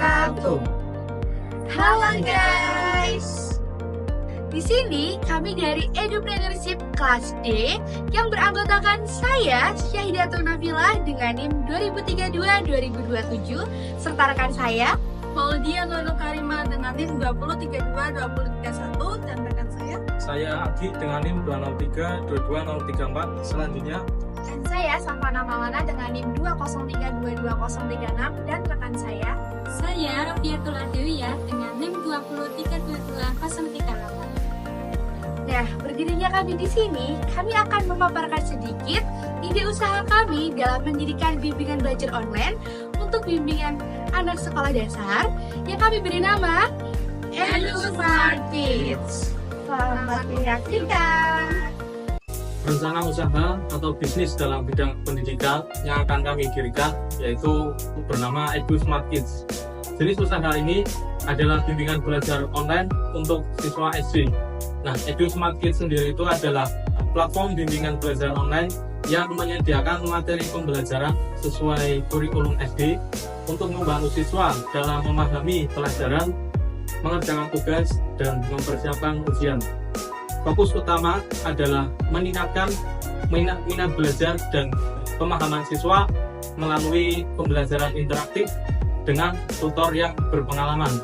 wabarakatuh. Halo guys. Di sini kami dari Edupreneurship kelas D yang beranggotakan saya Syahidatul Nafilah dengan NIM 2032-2027 serta rekan saya Maudia Nono Karima dengan NIM 2032-2031 dan rekan saya Adi dengan NIM 203-22034. Selanjutnya dan saya Safana Maulana dengan NIM 203-22036 dan rekan saya Rafiatul Adewiyah dengan NIM 203-22038. Nah, berdirinya kami di sini, kami akan memaparkan sedikit ide usaha kami dalam mendirikan bimbingan belajar online untuk bimbingan anak sekolah dasar yang kami beri nama Smart Kids. Selamat menyaksikan. rencana usaha atau bisnis dalam bidang pendidikan yang akan kami dirikan yaitu bernama Edu Smart Kids. Jenis usaha ini adalah bimbingan belajar online untuk siswa SD. Nah, Edu Smart Kids sendiri itu adalah platform bimbingan belajar online yang menyediakan materi pembelajaran sesuai kurikulum SD untuk membantu siswa dalam memahami pelajaran, mengerjakan tugas, dan mempersiapkan ujian. Fokus utama adalah meningkatkan minat belajar dan pemahaman siswa melalui pembelajaran interaktif dengan tutor yang berpengalaman.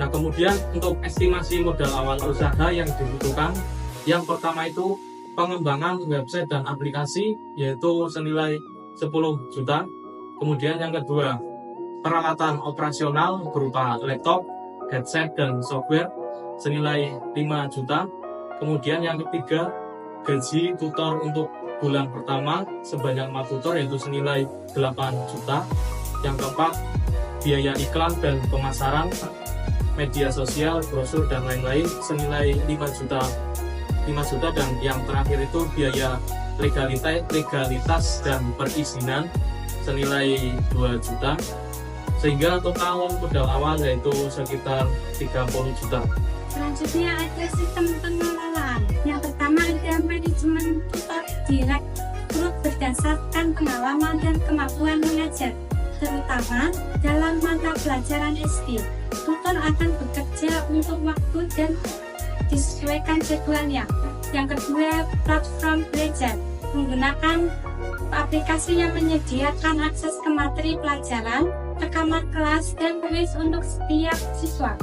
Nah, kemudian untuk estimasi modal awal usaha yang dibutuhkan, yang pertama itu pengembangan website dan aplikasi yaitu senilai 10 juta. Kemudian yang kedua, peralatan operasional berupa laptop, headset, dan software senilai 5 juta. Kemudian yang ketiga, gaji tutor untuk bulan pertama sebanyak 4 tutor yaitu senilai 8 juta. Yang keempat, biaya iklan dan pemasaran, media sosial, brosur, dan lain-lain senilai 5 juta. Dan yang terakhir itu biaya legalitas dan perizinan senilai 2 juta. Sehingga total modal awal yaitu sekitar 30 juta. Selanjutnya ada sistem pengelolaan. Yang pertama ada manajemen tutor direkrut berdasarkan pengalaman dan kemampuan mengajar, terutama dalam mata pelajaran SD. Tutor akan bekerja untuk waktu dan disesuaikan jadwalnya. Yang kedua, platform belajar menggunakan aplikasi yang menyediakan akses ke materi pelajaran, rekaman kelas, dan kuis untuk setiap siswa.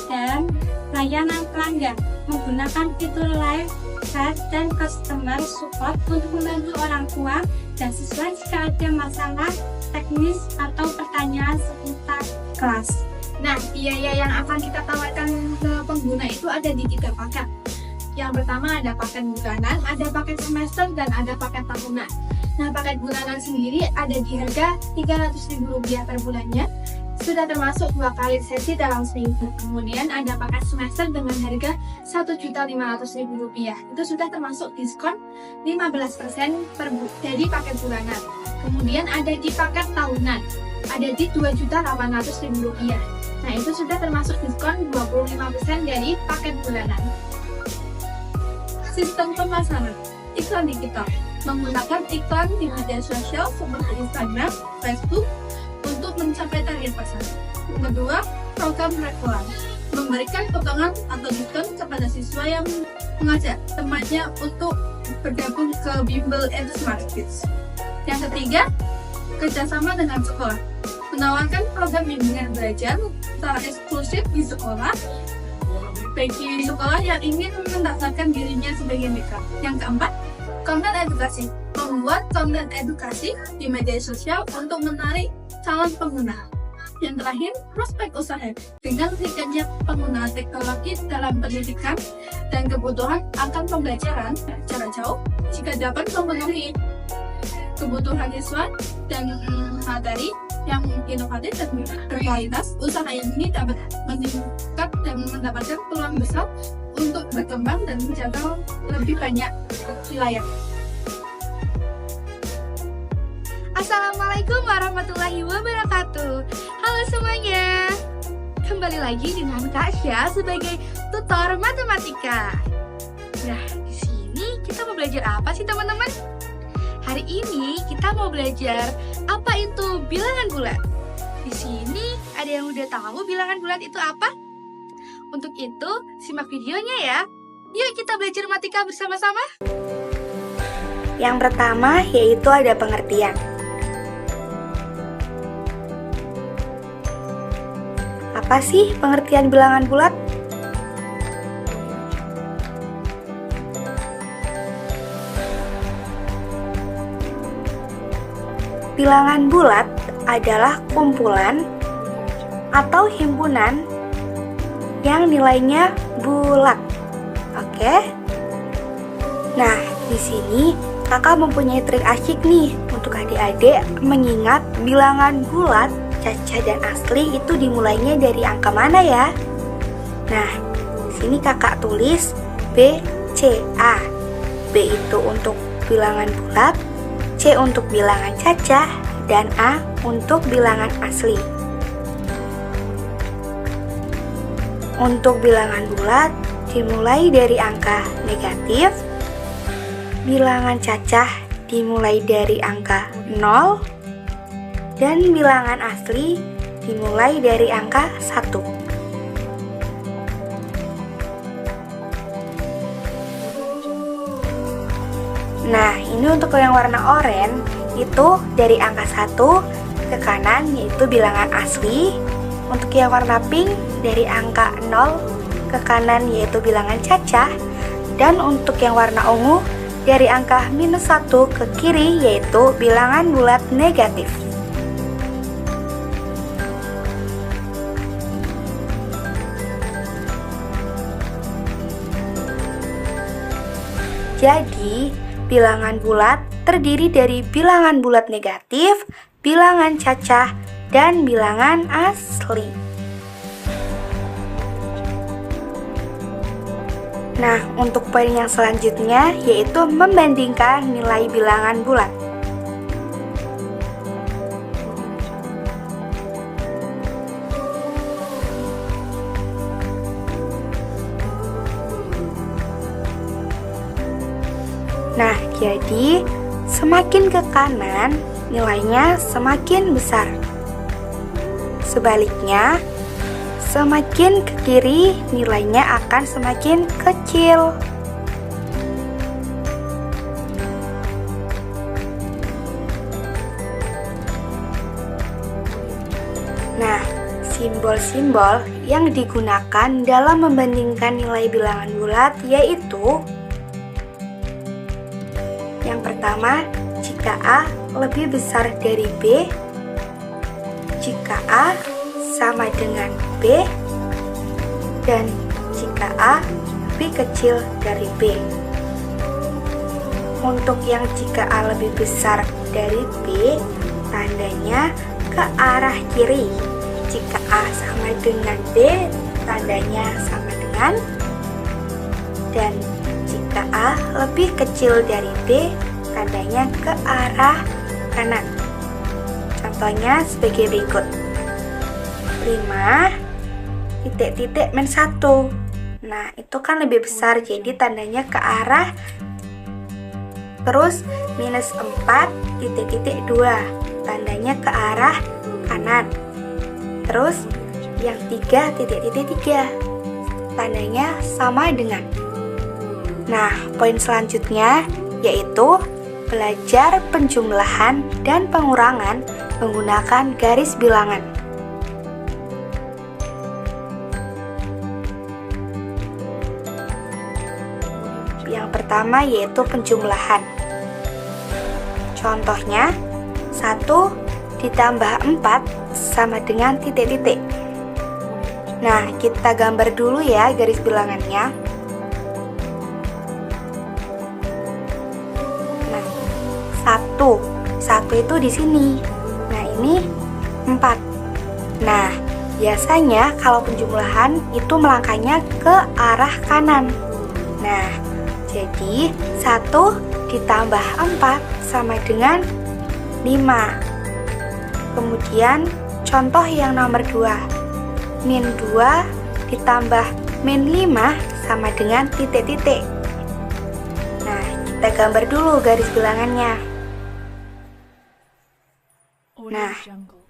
Dan layanan pelanggan menggunakan fitur live chat dan customer support untuk membantu orang tua dan siswa jika ada masalah teknis atau pertanyaan seputar kelas. Nah, biaya yang akan kita tawarkan ke pengguna itu ada di 3 paket. Yang pertama ada paket bulanan, ada paket semester, dan ada paket tahunan. Nah, paket bulanan sendiri ada di harga Rp300.000 per bulannya, sudah termasuk 2 kali sesi dalam seminggu. Kemudian ada paket semester dengan harga Rp1.500.000. Itu sudah termasuk diskon 15% dari paket bulanan. Kemudian ada di paket tahunan, ada di Rp2.800.000. Nah, itu sudah termasuk diskon 25% dari paket bulanan. Sistem pemasaran iklan digital menggunakan iklan di media sosial seperti Instagram, Facebook untuk mencapai target pasar. Yang kedua, program reklam memberikan potongan atau diskon kepada siswa yang mengajar temannya untuk bergabung ke bimbel Edu Smart Kids. Yang ketiga, kerjasama dengan sekolah menawarkan program bimbingan belajar secara eksklusif di sekolah bagi sekolah yang ingin mendaftarkan dirinya sebagai mitra. Yang keempat, konten edukasi membuat konten edukasi di media sosial untuk menarik calon pengguna. Yang terakhir, prospek usaha dengan meningkatnya penggunaan teknologi dalam pendidikan dan kebutuhan akan pembelajaran jarak jauh jika dapat memenuhi kebutuhan siswa dan materi yang inovatif dan berkualitas, usaha ini dapat meningkat dan mendapatkan peluang besar untuk berkembang dan menjangkau lebih banyak wilayah. Assalamualaikum warahmatullahi wabarakatuh. Halo semuanya. Kembali lagi dengan Kak Syah sebagai tutor matematika. Nah, di sini kita mau belajar apa sih teman-teman? Hari ini kita mau belajar apa itu bilangan bulat. Di sini ada yang udah tahu bilangan bulat itu apa? Untuk itu, simak videonya ya. Yuk kita belajar matematika bersama-sama. Yang pertama yaitu ada pengertian. Apa sih pengertian bilangan bulat? Bilangan bulat adalah kumpulan atau himpunan yang nilainya bulat. Oke? Nah, di sini kakak mempunyai trik asyik nih untuk adik-adik mengingat bilangan bulat, caca dan asli itu dimulainya dari angka mana ya? Nah, di sini kakak tulis B, C, A. B itu untuk bilangan bulat, C untuk bilangan cacah, dan A untuk bilangan asli. Untuk bilangan bulat dimulai dari angka negatif, bilangan cacah dimulai dari angka 0, dan bilangan asli dimulai dari angka 1. Nah, ini untuk yang warna oranye itu dari angka 1 ke kanan yaitu bilangan asli. Untuk yang warna pink dari angka 0 ke kanan yaitu bilangan cacah. Dan untuk yang warna ungu dari angka -1 ke kiri yaitu bilangan bulat negatif. Jadi, bilangan bulat terdiri dari bilangan bulat negatif, bilangan cacah, dan bilangan asli. Nah, untuk poin yang selanjutnya yaitu membandingkan nilai bilangan bulat. Nah, jadi semakin ke kanan nilainya semakin besar. Sebaliknya, semakin ke kiri nilainya akan semakin kecil. Nah, simbol-simbol yang digunakan dalam membandingkan nilai bilangan bulat yaitu yang pertama, jika A lebih besar dari B, jika A sama dengan B, dan jika A lebih kecil dari B. Untuk yang jika A lebih besar dari B, tandanya ke arah kiri. Jika A sama dengan B, tandanya sama dengan, dan jika A lebih kecil dari B, tandanya ke arah kanan. Contohnya sebagai berikut. 5 titik-titik -1. Nah, itu kan lebih besar, jadi tandanya ke arah. Terus -4 titik-titik 2, tandanya ke arah kanan. Terus yang 3 titik-titik 3, tandanya sama dengan. Nah, poin selanjutnya yaitu belajar penjumlahan dan pengurangan menggunakan garis bilangan. Yang pertama yaitu penjumlahan. Contohnya, 1 ditambah 4 sama dengan titik-titik. Nah, kita gambar dulu ya garis bilangannya. Satu itu di sini. Nah, ini 4. Nah, biasanya kalau penjumlahan itu melangkahnya ke arah kanan. Nah, jadi 1 ditambah 4 sama dengan 5. Kemudian contoh yang nomor 2. -2 ditambah -5 sama dengan titik-titik. Nah, kita gambar dulu garis bilangannya. Nah,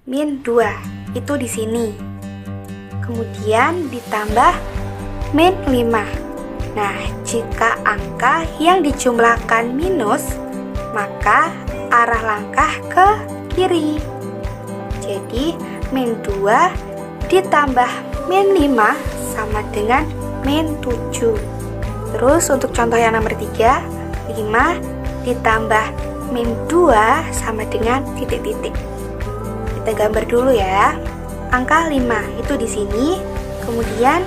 min 2, itu di sini. Kemudian ditambah min 5. Nah, jika angka yang dijumlahkan minus, maka arah langkah ke kiri. Jadi, min 2 ditambah min 5 sama dengan min 7. Terus untuk contoh yang nomor 3, 5 ditambah min 2 sama dengan titik-titik. Kita gambar dulu ya. Angka 5 itu di sini, kemudian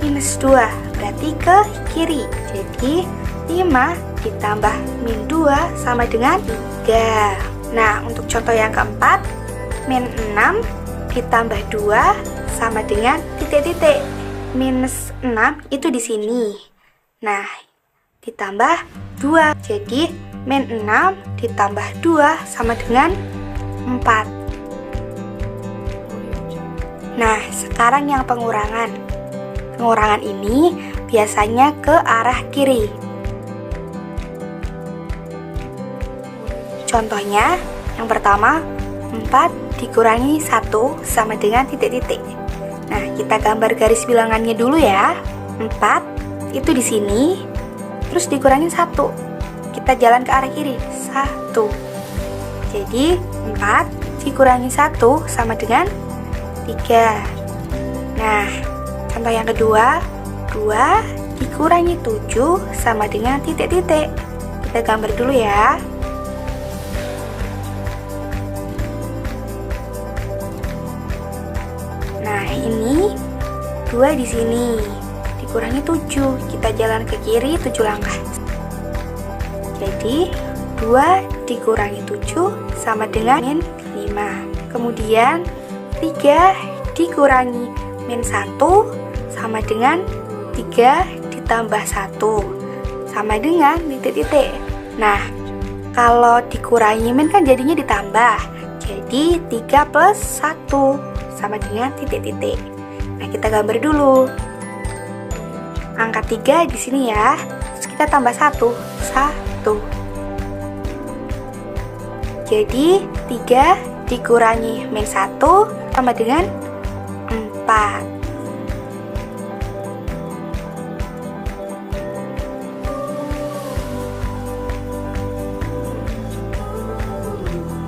minus 2 berarti ke kiri. Jadi 5 ditambah min 2 sama dengan 3. Nah, untuk contoh yang keempat, min 6 ditambah 2 sama dengan titik-titik. Minus 6 itu di sini. Nah, ditambah 2. Jadi min 6 ditambah 2 sama dengan 4. Nah, sekarang yang pengurangan. Pengurangan ini biasanya ke arah kiri. Contohnya, yang pertama, 4 dikurangi 1 sama dengan titik-titik. Nah, kita gambar garis bilangannya dulu ya. 4 itu di sini, terus dikurangi 1. Kita jalan ke arah kiri, 1. Jadi, 4 dikurangi 1 sama dengan 3. Nah, contoh yang kedua, 2 dikurangi 7 sama dengan titik-titik. Kita gambar dulu ya. Nah, ini 2 di sini dikurangi 7. Kita jalan ke kiri 7 langkah. Jadi 2 dikurangi 7 sama dengan min 5. Kemudian 3 dikurangi min 1 sama dengan 3 ditambah 1 sama dengan titik-titik. Nah, kalau dikurangi min kan jadinya ditambah. Jadi 3 plus 1 sama dengan titik-titik. Nah, kita gambar dulu. Angka 3 di sini ya. Terus kita tambah 1. Jadi 3 dikurangi min 1 sama dengan 4.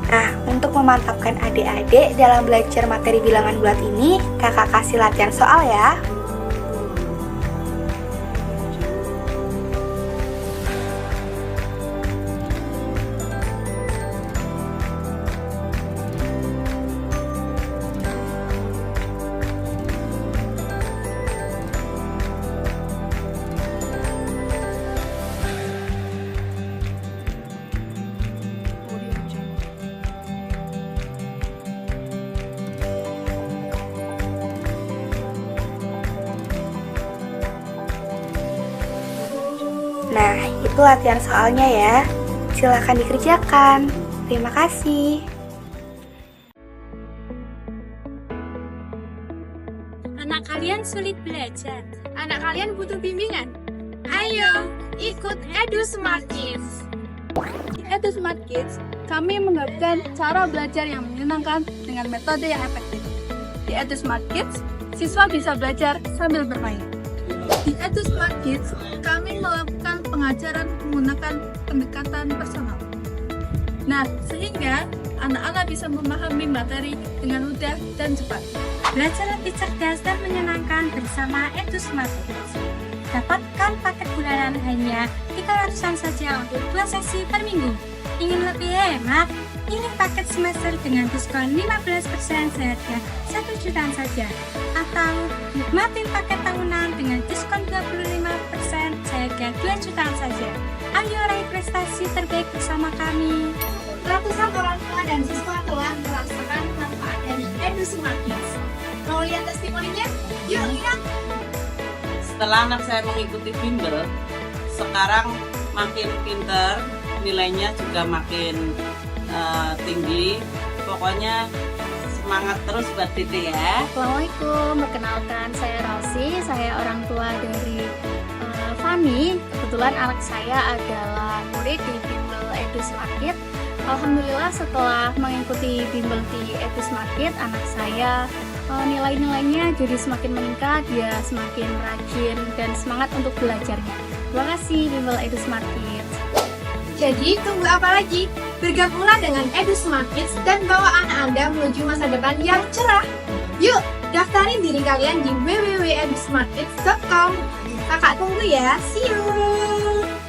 Nah, untuk memantapkan adik-adik dalam belajar materi bilangan bulat ini, kakak kasih latihan soal ya. Nah, itu latihan soalnya ya. Silahkan dikerjakan. Terima kasih. Anak kalian sulit belajar. Anak kalian butuh bimbingan? Ayo, ikut Edu Smart Kids. Di Edu Smart Kids, kami mengabaikan cara belajar yang menyenangkan dengan metode yang efektif. Di Edu Smart Kids, siswa bisa belajar sambil bermain. Di Edu Smart Kids, kami melakukan pengajaran menggunakan pendekatan personal. Nah, sehingga anak-anak bisa memahami materi dengan mudah dan cepat. Belajar lebih cerdas dan menyenangkan bersama Edu Smart Kids. Dapatkan paket bulanan hanya 300-an saja untuk 2 sesi per minggu. Ingin lebih hemat? Pilih paket semester dengan diskon 15% seharga 1 jutaan saja. Atau nikmatin paket tahunan dengan diskon 25% seharga 2 jutaan saja. Ayo raih prestasi terbaik bersama kami. Ratusan orang tua dan siswa telah merasakan manfaat dari Edu Smart Kids. Mau lihat testimoninya? Yuk lihat! Setelah anak saya mengikuti bimbel, sekarang makin pinter, nilainya juga makin tinggi. Pokoknya semangat terus buat Titi ya. Assalamualaikum, perkenalkan saya Rosi, saya orang tua dari Fani. Kebetulan anak saya adalah murid di bimbel Edu Smart Kids. Alhamdulillah setelah mengikuti bimbel di Edusmart Kids, anak saya nilai-nilainya jadi semakin meningkat, dia semakin rajin dan semangat untuk belajarnya. Terima kasih bimbel Edusmart Kids. Jadi, tunggu apa lagi? Bergabunglah dengan Edusmart Kids dan bawa anak Anda menuju masa depan yang cerah. Yuk, daftarin diri kalian di www.edusmartkids.com. Kakak tunggu ya. See you!